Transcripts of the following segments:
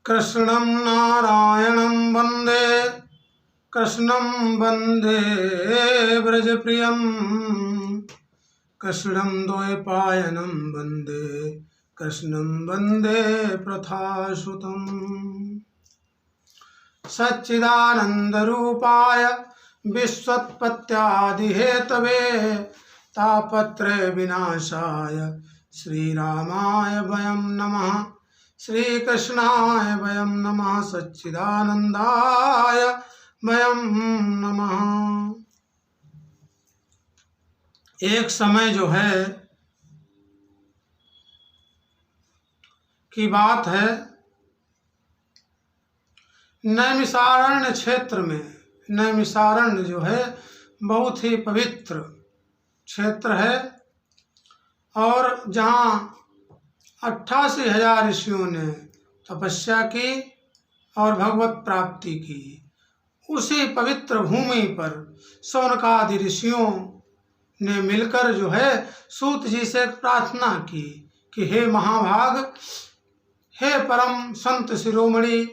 कृष्णं नारायणं वन्दे कृष्णं वन्दे व्रजप्रियं कृष्णं द्वैपायनं वन्दे कृष्णं वन्दे प्रथासुतं सच्चिदानन्दरूपाय विश्वोत्पत्त्यादिहेतवे तापत्रय विनाशाय श्रीरामाय वयं नमः श्रीकृष्णाय वयं नमः सच्चिदानन्दाय वयं नमः। एक समय जो है की बात है, नैमिषारण्य क्षेत्र में, नैमिषारण्य जो है बहुत ही पवित्र क्षेत्र है और जहाँ 88,000 ऋषियों ने तपस्या की और भगवत प्राप्ति की। उसी पवित्र भूमि पर शौनकादि ऋषियों ने मिलकर जो है सूत जी से प्रार्थना की कि हे महाभाग, हे परम संत शिरोमणि,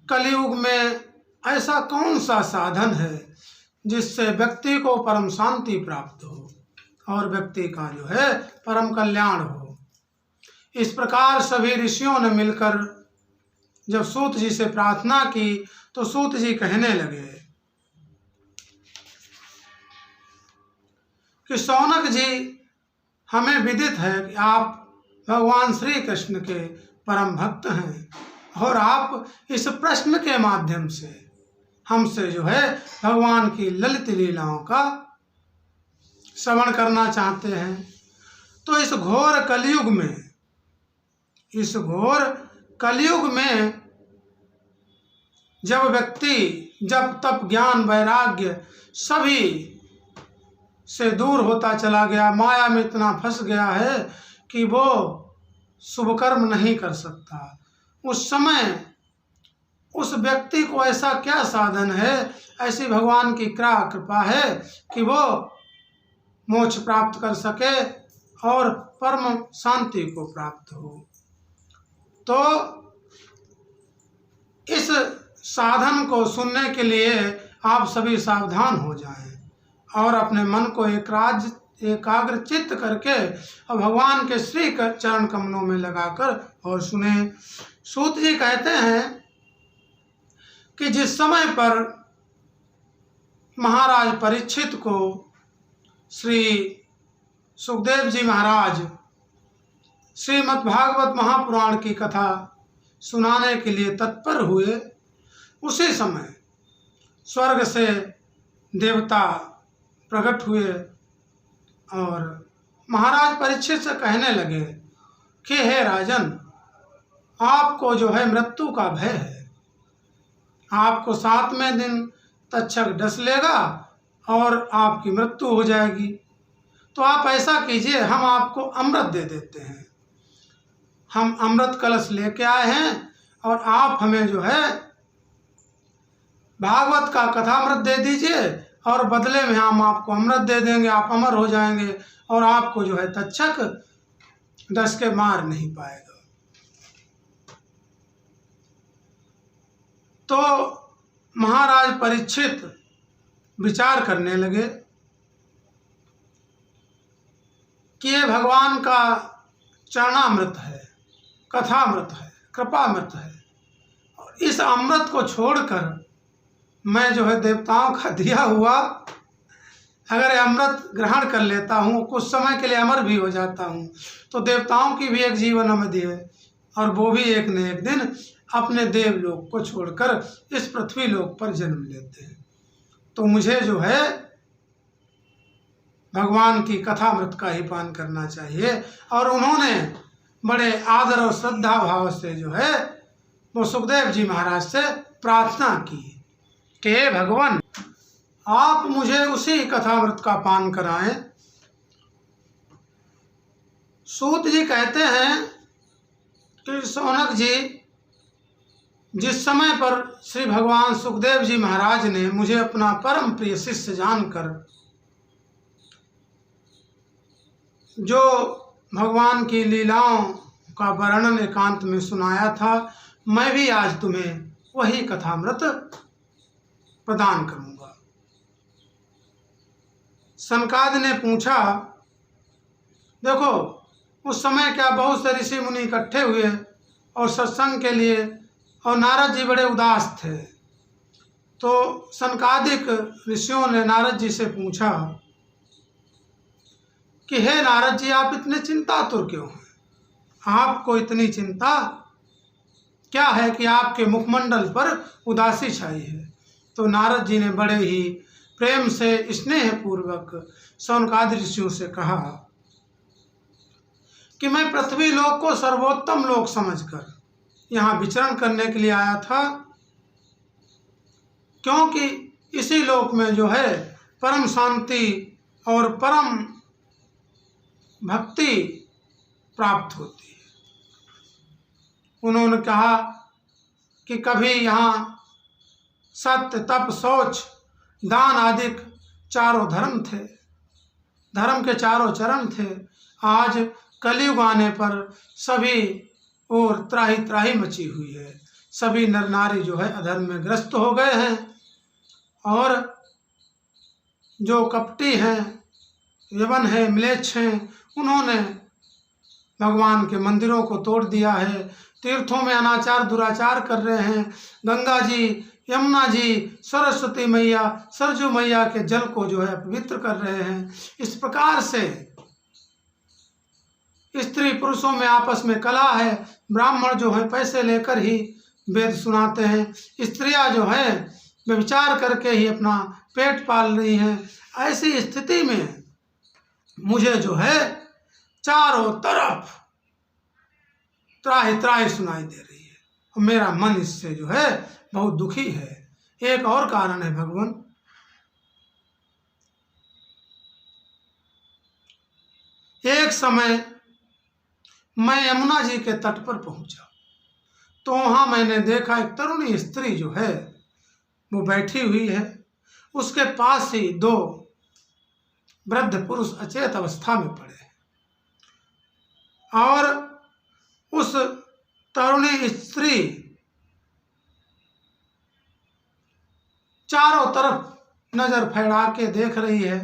कलयुग में ऐसा कौन सा साधन है जिससे व्यक्ति को परम शांति प्राप्त हो और व्यक्ति का जो है परम कल्याण हो। इस प्रकार सभी ऋषियों ने मिलकर जब सूत जी से प्रार्थना की तो सूत जी कहने लगे कि शौनक जी, हमें विदित है कि आप भगवान श्री कृष्ण के परम भक्त हैं और आप इस प्रश्न के माध्यम से हमसे जो है भगवान की ललित लीलाओं का श्रवण करना चाहते हैं। तो इस घोर कलयुग में जब व्यक्ति जब तप ज्ञान वैराग्य सभी से दूर होता चला गया, माया में इतना फंस गया है कि वो शुभ कर्म नहीं कर सकता, उस समय उस व्यक्ति को ऐसा क्या साधन है, ऐसी भगवान की क्या कृपा है कि वो मोक्ष प्राप्त कर सके और परम शांति को प्राप्त हो। तो इस साधन को सुनने के लिए आप सभी सावधान हो जाएं और अपने मन को एकाग्र चित्त करके और भगवान के श्री चरण कमलों में लगाकर और सुने। सूत जी कहते हैं कि जिस समय पर महाराज परीक्षित को श्री सुखदेव जी महाराज श्रीमद् भागवत महापुराण की कथा सुनाने के लिए तत्पर हुए, उसी समय स्वर्ग से देवता प्रकट हुए और महाराज परीक्षित से कहने लगे कि हे राजन, आपको जो है मृत्यु का भय है, आपको 7वें दिन तक्षक डस लेगा और आपकी मृत्यु हो जाएगी। तो आप ऐसा कीजिए, हम आपको अमृत दे देते हैं, हम अमृत कलश लेके आए हैं और आप हमें जो है भागवत का कथामृत दे दीजिए और बदले में हम आपको अमृत दे देंगे, आप अमर हो जाएंगे और आपको जो है तक्षक डस के मार नहीं पाएगा। तो महाराज परीक्षित विचार करने लगे कि ये भगवान का चरणामृत है, कथामृत है, कृपामृत है, और इस अमृत को छोड़कर मैं जो है देवताओं का दिया हुआ अगर अमृत ग्रहण कर लेता हूँ, कुछ समय के लिए अमर भी हो जाता हूँ, तो देवताओं की भी एक जीवन अवधि है और वो भी एक न एक दिन अपने देवलोक को छोड़कर इस पृथ्वी लोक पर जन्म लेते हैं। तो मुझे जो है भगवान की कथामृत का ही पान करना चाहिए। और उन्होंने बड़े आदर और श्रद्धा भाव से जो है वो सुखदेव जी महाराज से प्रार्थना की कि हे भगवान, आप मुझे उसी कथामृत का पान कराएं। सूत जी कहते हैं कि शौनक जी, जिस समय पर श्री भगवान सुखदेव जी महाराज ने मुझे अपना परम प्रिय शिष्य जानकर जो भगवान की लीलाओं का वर्णन एकांत में सुनाया था, मैं भी आज तुम्हें वही कथामृत प्रदान करूंगा। सनकादि ने पूछा, देखो उस समय क्या बहुत से ऋषि मुनि इकट्ठे हुए और सत्संग के लिए, और नारद जी बड़े उदास थे। तो सनकादिक ऋषियों ने नारद जी से पूछा कि हे नारद जी, आप इतने चिंतातुर क्यों हैं? आपको इतनी चिंता क्या है कि आपके मुखमंडल पर उदासी छाई है? तो नारद जी ने बड़े ही प्रेम से स्नेह पूर्वक सनकादि ऋषियों से कहा कि मैं पृथ्वी लोक को सर्वोत्तम लोक समझकर यहाँ विचरण करने के लिए आया था, क्योंकि इसी लोक में जो है परम शांति और परम भक्ति प्राप्त होती है। उन्होंने कहा कि कभी यहाँ सत्य, तप, शौच, दान आदि चारों धर्म थे, धर्म के चारों चरण थे। आज कलयुग आने पर सभी और त्राही त्राही मची हुई है। सभी नर नारी जो है अधर्म में ग्रस्त हो गए हैं, और जो कपटी हैं, यवन है, म्लेच्छ हैं, उन्होंने भगवान के मंदिरों को तोड़ दिया है, तीर्थों में अनाचार दुराचार कर रहे हैं, गंगा जी, यमुना जी, सरस्वती मैया, सरजू मैया के जल को जो है अपवित्र कर रहे हैं। इस प्रकार से स्त्री पुरुषों में आपस में कलह है। ब्राह्मण जो है पैसे लेकर ही वेद सुनाते हैं, स्त्रियां जो है व्यभिचार करके ही अपना पेट पाल रही हैं। ऐसी स्थिति में मुझे जो है चारों तरफ त्राही त्राही सुनाई दे रही है, और मेरा मन इससे जो है बहुत दुखी है। एक और कारण है भगवान, एक समय मैं यमुना जी के तट पर पहुंचा, तो वहां मैंने देखा एक तरुणी स्त्री जो है वो बैठी हुई है, उसके पास ही दो वृद्ध पुरुष अचेत अवस्था में पड़े हैं, और उस तरुणी स्त्री चारों तरफ नजर फैला के देख रही है।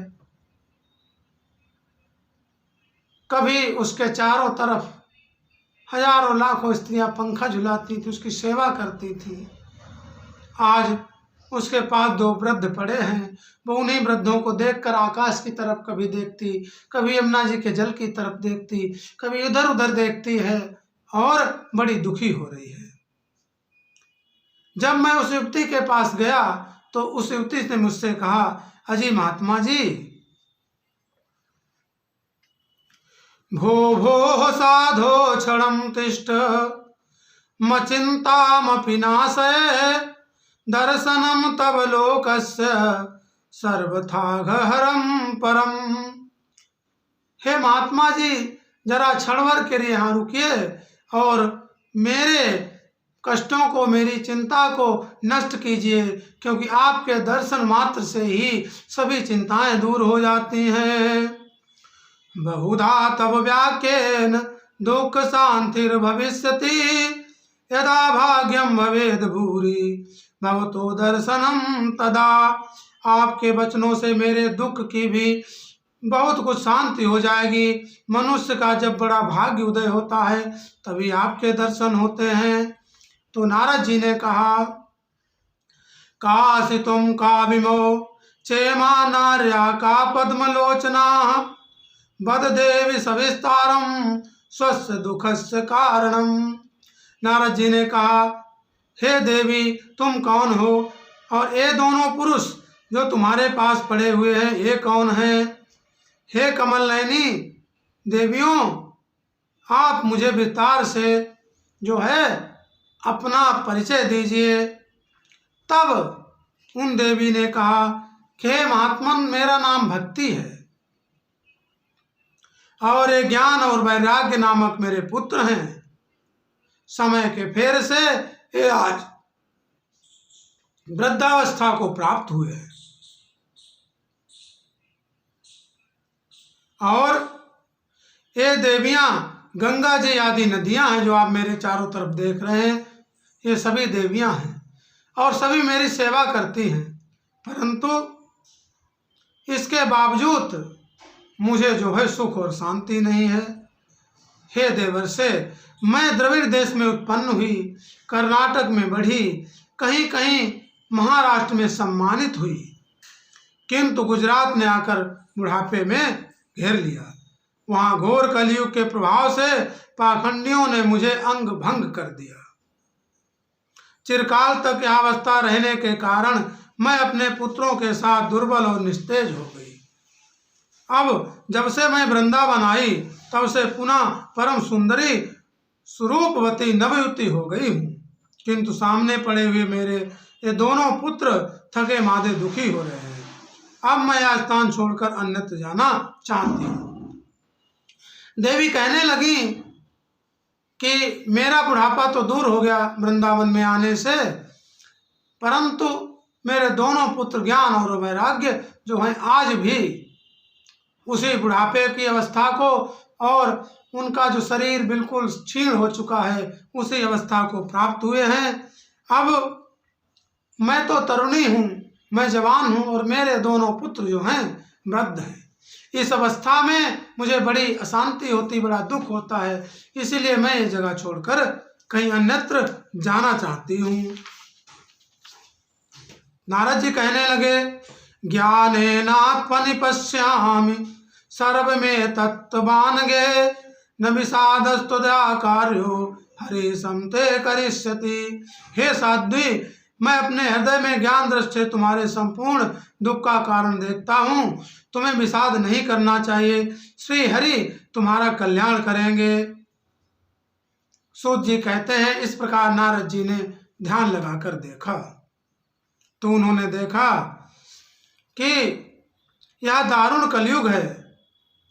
कभी उसके चारों तरफ हजारों लाखों स्त्रियां पंखा झुलाती थी, उसकी सेवा करती थी। आज उसके पास दो वृद्ध पड़े हैं, वो उन्हीं वृद्धों को देखकर आकाश की तरफ कभी देखती, कभी यमुना जी के जल की तरफ देखती, कभी इधर उधर देखती है, और बड़ी दुखी हो रही है। जब मैं उस युवती के पास गया तो उस युवती ने मुझसे कहा, अजी महात्मा जी, भो भो साधो क्षणं तिष्ठ मचिन्तामपि नाशय दर्शनम तव लोकस्य सर्वथा गहरम परम। हे महात्मा जी, जरा क्षण भर के लिए यहाँ रुकिए और मेरे कष्टों को, मेरी चिंता को नष्ट कीजिए, क्योंकि आपके दर्शन मात्र से ही सभी चिंताएं दूर हो जाती हैं। बहुधा तव व्याख्येन दुख शांतिर्भविष्यति यदा भाग्यम भवेद भूरि भवतो दर्शनम तदा। आपके वचनों से मेरे दुख की भी बहुत कुछ शांति हो जाएगी। मनुष्य का जब बड़ा भाग्य उदय होता है तभी आपके दर्शन होते हैं। तो नारद जी ने कहा, काशी तुम काविमो चेमा नार्या का पद्मलोचना बद देवी सविस्तारम स्वस्थ दुखस्य कारणम। नारद जी ने कहा, हे देवी, तुम कौन हो, और ये दोनों पुरुष जो तुम्हारे पास पड़े हुए हैं ये कौन है? हे कमल नयनी देवियों, आप मुझे विस्तार से जो है अपना परिचय दीजिए। तब उन देवी ने कहा कि हे महात्मन, मेरा नाम भक्ति है, और ये ज्ञान और वैराग्य नामक मेरे पुत्र हैं। समय के फेर से ये आज वृद्धावस्था को प्राप्त हुए हैं, और ये देवियां गंगा जी आदि नदियां हैं जो आप मेरे चारों तरफ देख रहे हैं, ये सभी देवियां हैं और सभी मेरी सेवा करती हैं, परंतु इसके बावजूद मुझे जो है सुख और शांति नहीं है। हे देवर्षे, मैं द्रविड़ देश में उत्पन्न हुई, कर्नाटक में बढ़ी, कहीं कहीं महाराष्ट्र में सम्मानित हुई, किंतु गुजरात ने आकर बुढ़ापे में घेर लिया। वहां घोर कलयुग के प्रभाव से पाखंडियों ने मुझे अंग भंग कर दिया। चिरकाल तक यह अवस्था रहने के कारण मैं अपने पुत्रों के साथ दुर्बल और निस्तेज हो गई। अब जब से मैं वृंदावन आई तब से पुनः परम सुंदरी स्वरूपवती नवयुवती हो गई हूँ, किंतु सामने पड़े हुए मेरे ये दोनों पुत्र थके मादे दुखी हो रहे हैं। अब मैं यह स्थान छोड़कर अन्यत्र जाना चाहती हूँ। देवी कहने लगी कि मेरा बुढ़ापा तो दूर हो गया वृंदावन में आने से, परंतु मेरे दोनों पुत्र ज्ञान और वैराग्य जो हैं आज भी उसी बुढ़ापे की अवस्था को और उनका जो शरीर बिल्कुल क्षीण हो चुका है उसी अवस्था को प्राप्त हुए हैं। अब मैं तो तरुणी हूँ, मैं जवान हूँ और मेरे दोनों पुत्र जो हैं वृद्ध हैं। इस अवस्था में मुझे बड़ी अशांति होती, बड़ा दुख होता है, इसीलिए मैं ये जगह छोड़कर कहीं अन्यत्र जाना चाहती हूँ। नारद जी कहने लगे, ज्ञानेनात्मनि पश्यामि सर्व में तत्वान गे, न विषादस्तुदया कार्यो हरि समते करिष्यति। हे साध्वी, मैं अपने हृदय में ज्ञान दृष्टि से तुम्हारे संपूर्ण दुख का कारण देखता हूँ। तुम्हें विषाद नहीं करना चाहिए, श्री हरि तुम्हारा कल्याण करेंगे। सूत जी कहते हैं, इस प्रकार नारद जी ने ध्यान लगाकर देखा तो उन्होंने देखा कि यह दारुण कलयुग है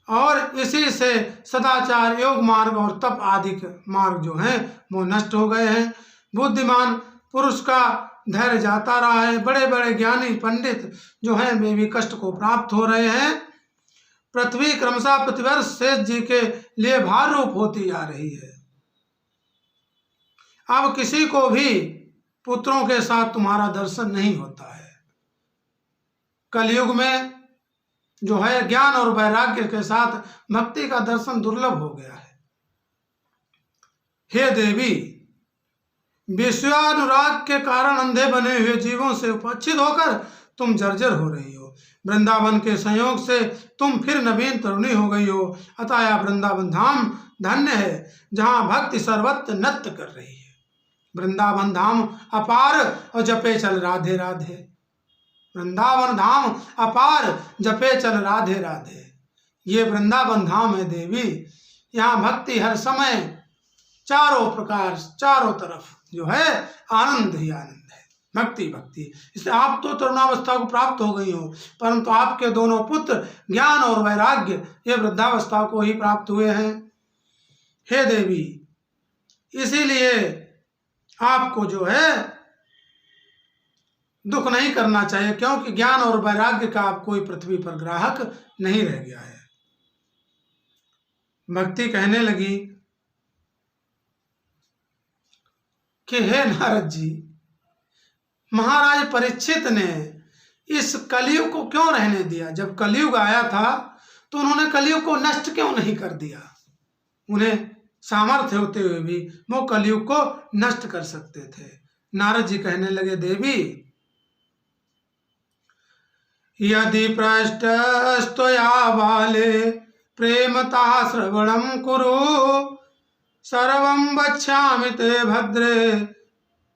और इसी से सदाचार, योग मार्ग और तप आदि मार्ग जो हैं वो नष्ट हो गए हैं। बुद्धिमान पुरुष का धैर्य जाता रहा है, बड़े बड़े ज्ञानी पंडित जो हैं वे भी कष्ट को प्राप्त हो रहे हैं। पृथ्वी क्रमशः प्रतिवर्ष शेष जी के लिए भार रूप होती जा रही है। अब किसी को भी पुत्रों के साथ तुम्हारा दर्शन नहीं होता है। कलयुग में जो है ज्ञान और वैराग्य के साथ भक्ति का दर्शन दुर्लभ हो गया है। हे देवी, विषयानुराग के कारण अंधे बने हुए जीवों से उपेक्षित होकर तुम जर्जर हो रही हो। वृंदावन के संयोग से तुम फिर नवीन तरुणी हो गई हो। अतः यह वृंदावन धाम धन्य है जहाँ भक्ति सर्वत्र नृत्य कर रही है। वृंदावन धाम अपार और जपे चल राधे राधे। वृंदावन धाम अपार जपे चल राधे राधे। ये वृंदावन धाम है देवी, यहाँ भक्ति हर समय चारों प्रकार चारों तरफ जो है आनंद ही आनंद है, भक्ति भक्ति। इसलिए आप तो तरुणावस्था को प्राप्त हो गई हो, परंतु आपके दोनों पुत्र ज्ञान और वैराग्य ये वृद्धावस्था को ही प्राप्त हुए हैं। हे देवी, इसीलिए आपको जो है दुख नहीं करना चाहिए, क्योंकि ज्ञान और वैराग्य का आप कोई पृथ्वी पर ग्राहक नहीं रह गया है। भक्ति कहने लगी कि हे नारद जी, महाराज परीक्षित ने इस कलयुग को क्यों रहने दिया? जब कलयुग आया था तो उन्होंने कलयुग को नष्ट क्यों नहीं कर दिया? उन्हें सामर्थ्य होते हुए भी वो कलयुग को नष्ट कर सकते थे। नारद जी कहने लगे, देवी, यदि पृष्ठस्तया बाले प्रेमता श्रवणं कुरु, सर्वं वक्ष्यामि ते भद्रे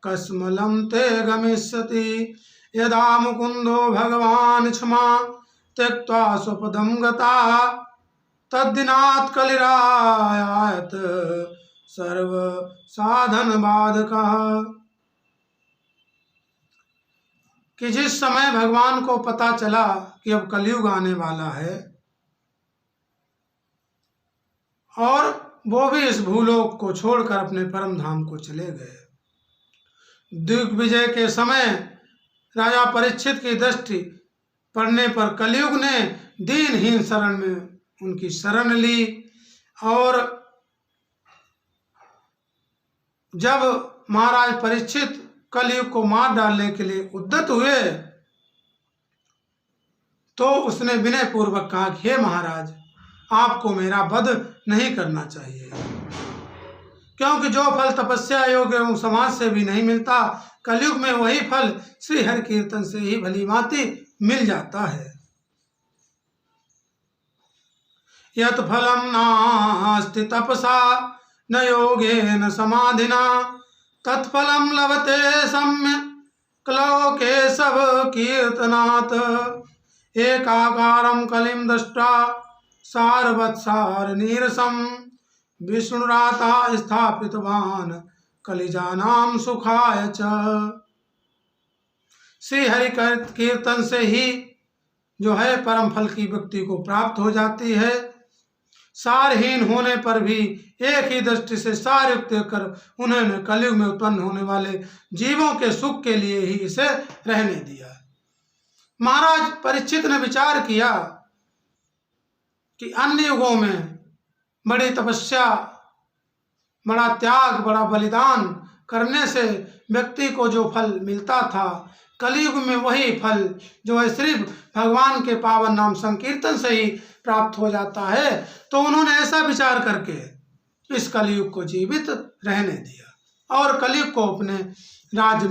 कस्मलं ते गमिष्यति। यदा मुकुंदो भगवान क्षमा त्यक्त्वा स्वपदं गता, तद्दिनात् कलिरायात सर्व साधन बाधकः। कि जिस समय भगवान को पता चला कि अब कलयुग आने वाला है और वो भी इस भूलोक को छोड़कर अपने परम धाम को चले गए। दिग्विजय के समय राजा परीक्षित की दृष्टि पड़ने पर कलयुग ने दीनहीन शरण में उनकी शरण ली और जब महाराज परीक्षित कलयुग को मार डालने के लिए उद्यत हुए तो उसने विनय पूर्वक कहा कि हे महाराज, आपको मेरा वध नहीं करना चाहिए, क्योंकि जो फल तपस्या योग एवं समाज से भी नहीं मिलता, कलयुग में वही फल श्री हरि कीर्तन से ही भली भांति मिल जाता है। यत् फलम नास्ति तपसा न योगेन समाधिना तत्फलम लभते सम्यक् लोके सब कीर्तनात्। एकाकारं कलिं दृष्ट्वा सारवत्सार नीरसं विष्णुराता स्थापितवान् कलिजानां सुखाय च। श्री हरि कीर्तन से ही जो है परम फल की व्यक्ति को प्राप्त हो जाती है। सारहीन होने पर भी एक ही दृष्टि से सार युक्त कर उन्होंने कलयुग में उत्पन्न होने वाले जीवों के सुख के लिए ही इसे रहने दिया। महाराज परीक्षित ने विचार किया कि अन्य युगों में बड़ी तपस्या, बड़ा त्याग, बड़ा बलिदान करने से व्यक्ति को जो फल मिलता था, कलयुग में वही फल जो है सिर्फ भगवान के पावन नाम संकीर्तन से ही प्राप्त हो जाता है। तो उन्होंने ऐसा विचार करके इस कलयुग को जीवित रहने दिया और कलयुग को अपने राज्य में